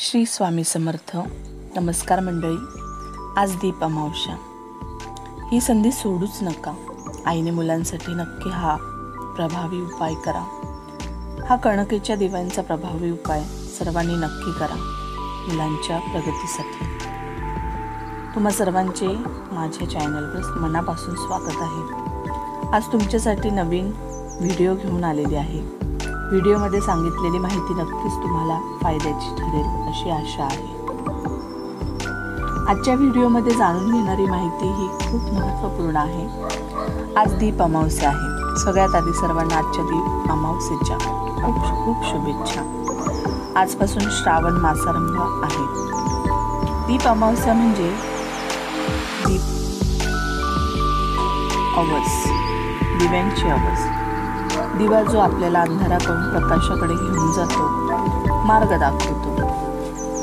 श्री स्वामी समर्थ. नमस्कार मंडळी. आज दीप अमावस्या. ही संधी सोडूच नका. आईने मुलांसाठी नक्की हा प्रभावी उपाय करा. हा कणकेच्या दिव्यांचा प्रभावी उपाय सर्वांनी नक्की करा मुलांच्या प्रगतीसाठी. तुम्हा सर्वांचे माझ्या चॅनलवर मनापासून स्वागत आहे. आज तुमच्यासाठी नवीन व्हिडिओ घेऊन आलेली आहे. व्हिडिओमध्ये सांगितलेली माहिती नक्कीच तुम्हाला फायद्याची ठरेल अशी आशा आहे. आजच्या व्हिडिओमध्ये जाणून घेणारी माहिती ही खूप महत्त्वपूर्ण आहे. आज दीप अमावस्या आहे. सगळ्यात आधी सर्वांना आजच्या दीप अमावस्येच्या खूप खूप शुभेच्छा. आजपासून श्रावण मासारंभ आहे. दीप अमावस्या म्हणजे दीप अवस, दिव्यांची अवस. दिवा जो आपल्याला अंधाराकडून प्रकाशाकडे घेऊन जातो, मार्ग दाखवतो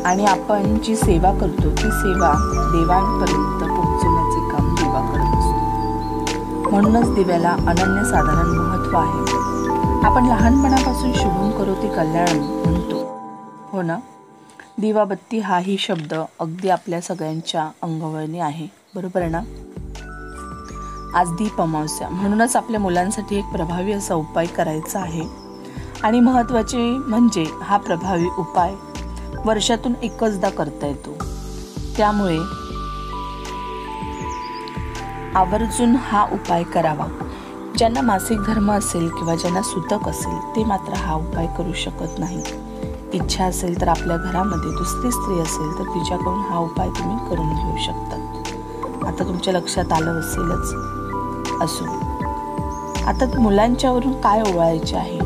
आणि आपण जी सेवा करतो ती सेवा देवांपर्यंत पोहोचवण्याचे काम दिवा करत असतो. म्हणूनच दिव्याला अनन्यसाधारण महत्त्व आहे. आपण लहानपणापासून शुभम करोति कल्याणम म्हणतो, हो ना. दिवाबत्ती हाही शब्द अगदी आपल्या सगळ्यांच्या अंगवळणी आहे, बरोबर आहे ना. आज दीप अमावस्या, म्हणूनच आपल्या मुलांसाठी एक प्रभावी असा उपाय करायचा आहे. आणि महत्त्वाचे म्हणजे हा प्रभावी उपाय वर्षातून एकचदा करता येतो. त्यामुळे आवर्जून हा उपाय करावा. ज्यांना मासिक धर्म असेल किंवा ज्यांना सुतक असेल ते मात्र हा उपाय करू शकत नाही. इच्छा असेल तर आपल्या घरामध्ये दुसरी स्त्री असेल तर तिच्याकडून हा उपाय तुम्ही करून घेऊ शकता. आता तुमच्या लक्षात आलं असेलच. असो, आता मुलांच्यावरून काय ओवाळायचे आहे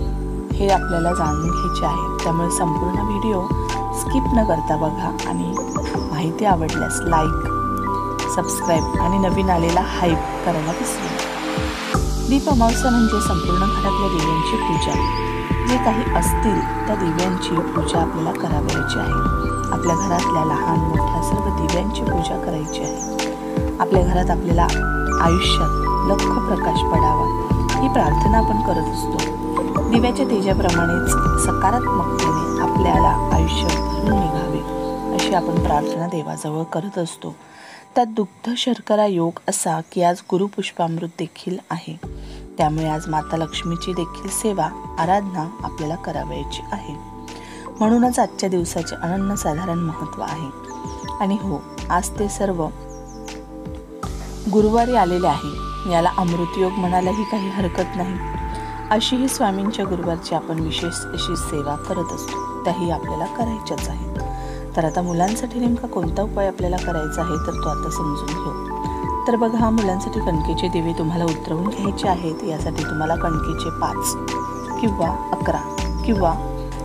हे आपल्याला जाणून घ्यायचे आहे. त्यामुळे संपूर्ण व्हिडिओ स्किप न करता बघा आणि माहिती आवडल्यास लाईक, सबस्क्राईब आणि नवीन आलेला हाईप करायला विसरू नका. दीप अमावस्या म्हणजे संपूर्ण घरातल्या दिव्यांची पूजा. जे काही असतील त्या दिव्यांची पूजा आपल्याला करावयाची आहे. आपल्या घरातल्या लहान मोठ्या सर्व दिव्यांची पूजा करायची आहे. आपल्या घरात आपल्याला आयुष्यात लख प्रकाश पडावा ही प्रार्थना आपण करत असतो. दिव्याच्या तेजाप्रमाणेच सकारात्मकतेने आपल्याला आयुष्य भरून निघावे अशी आपण प्रार्थना देवाजवळ करत असतो. त्यात दुग्ध शर्करा योग असा की आज गुरुपुष्पामृत देखील आहे. त्यामुळे आज माता लक्ष्मीची देखील सेवा आराधना आपल्याला करावयाची आहे. म्हणूनच आजच्या दिवसाचे अनन्यसाधारण महत्त्व आहे. आणि हो, आज ते सर्व गुरुवारी आलेले आहे. याला अमृतयोग म्हणायलाही काही हरकत नाही. अशी ही स्वामींच्या गुरुवारची आपण विशेष अशी सेवा करत असतो. त्याही आपल्याला करायच्याच आहेत. तर आता मुलांसाठी नेमका कोणता उपाय आपल्याला करायचा आहे तर तो आता समजून घेऊ. तर बघा, मुलांसाठी कणकेचे दिवे तुम्हाला उतरवून घ्यायचे आहेत. यासाठी तुम्हाला कणकेचे 5 किंवा 11 किंवा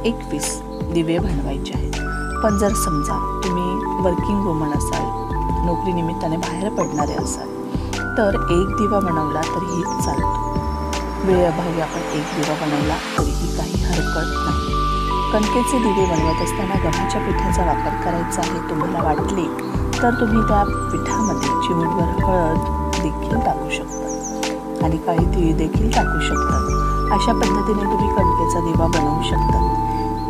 21 दिवे बनवायचे आहेत. पण जर समजा तुम्ही वर्किंग वुमन असाल, नोकरीनिमित्ताने बाहेर पडणारे असाल तर एक दिवा बनवला तरीही चालतो. वेळेअभावी आपण एक दिवा बनवला तरीही काही हरकत नाही. कणकेचे दिवे बनवत असताना गव्हाच्या पिठाचा वापर करायचा आहे. तुम्हाला वाटले तर तुम्ही त्या पिठामध्ये चिमूटभर हळद देखील टाकू शकता आणि काळी तिळी देखील टाकू शकता. अशा पद्धतीने तुम्ही कणकेचा दिवा बनवू शकता.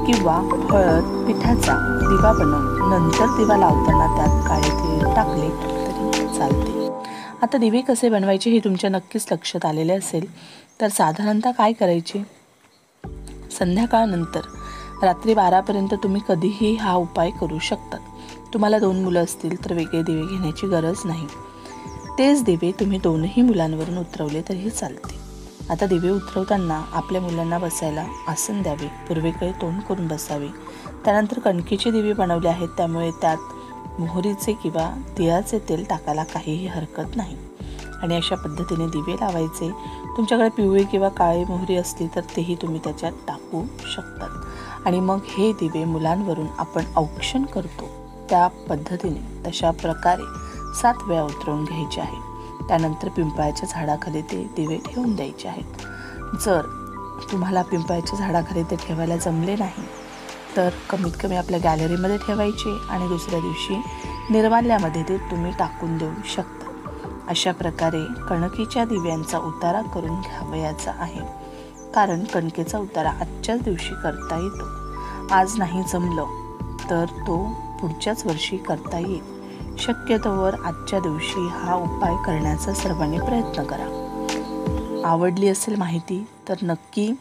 किंवा हळद पिठाचा दिवा बनवून नंतर दिवा लावताना त्यात काळे तीळ टाकले तरी चालते. आता दिवे कसे बनवायचे हे तुमच्या नक्कीच लक्षात आलेले असेल. तर साधारणतः काय करायचे, संध्याकाळनंतर रात्री 12पर्यंत तुम्ही कधीही हा उपाय करू शकतात. तुम्हाला 2 मुलं असतील तर वेगळे दिवे घेण्याची गरज नाही. तेच दिवे तुम्ही 2ही मुलांवरून उतरवले तरीही चालते. आता दिवे उतरवताना आपल्या मुलांना बसायला आसन द्यावे, पूर्वेकडे तोंड करून बसावे. त्यानंतर कणकेचे दिवे बनवले आहेत त्यामुळे त्यात मोहरीचे किंवा तिळाचे तेल टाकायला काहीही हरकत नाही. आणि अशा पद्धतीने दिवे लावायचे. तुमच्याकडे पिवळी किंवा काळी मोहरी असली तर तेही तुम्ही त्याच्यात टाकू शकतात. आणि मग हे दिवे मुलांवरून आपण औक्षण करतो त्या पद्धतीने तशा प्रकारे 7 वेळा उतरवून घ्यायचे आहे. त्यानंतर पिंपळाच्या झाडाखाली ते दिवे ठेवून द्यायचे आहेत. जर तुम्हाला पिंपळाच्या झाडाखाली ते ठेवायला जमले नाही तर कमीत कमी आपल्या गॅलरीमध्ये ठेवायचे आणि दुसऱ्या दिवशी निर्माल्यामध्ये ते तुम्ही टाकून देऊ शकता. अशा प्रकारे कणकेच्या दिव्यांचा उतारा करून घ्यावयाचा आहे. कारण कणकेचा उतारा आजच्याच दिवशी करता येतो. आज नाही जमलं तर तो पुढच्याच वर्षी करता येईल. शक्यतोवर आजच्या दिवशी हा उपाय करण्याचा सर्वांनी प्रयत्न करा. आवडली असेल माहिती तर नक्की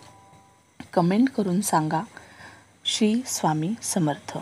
कमेंट करून सांगा. श्री स्वामी समर्थ.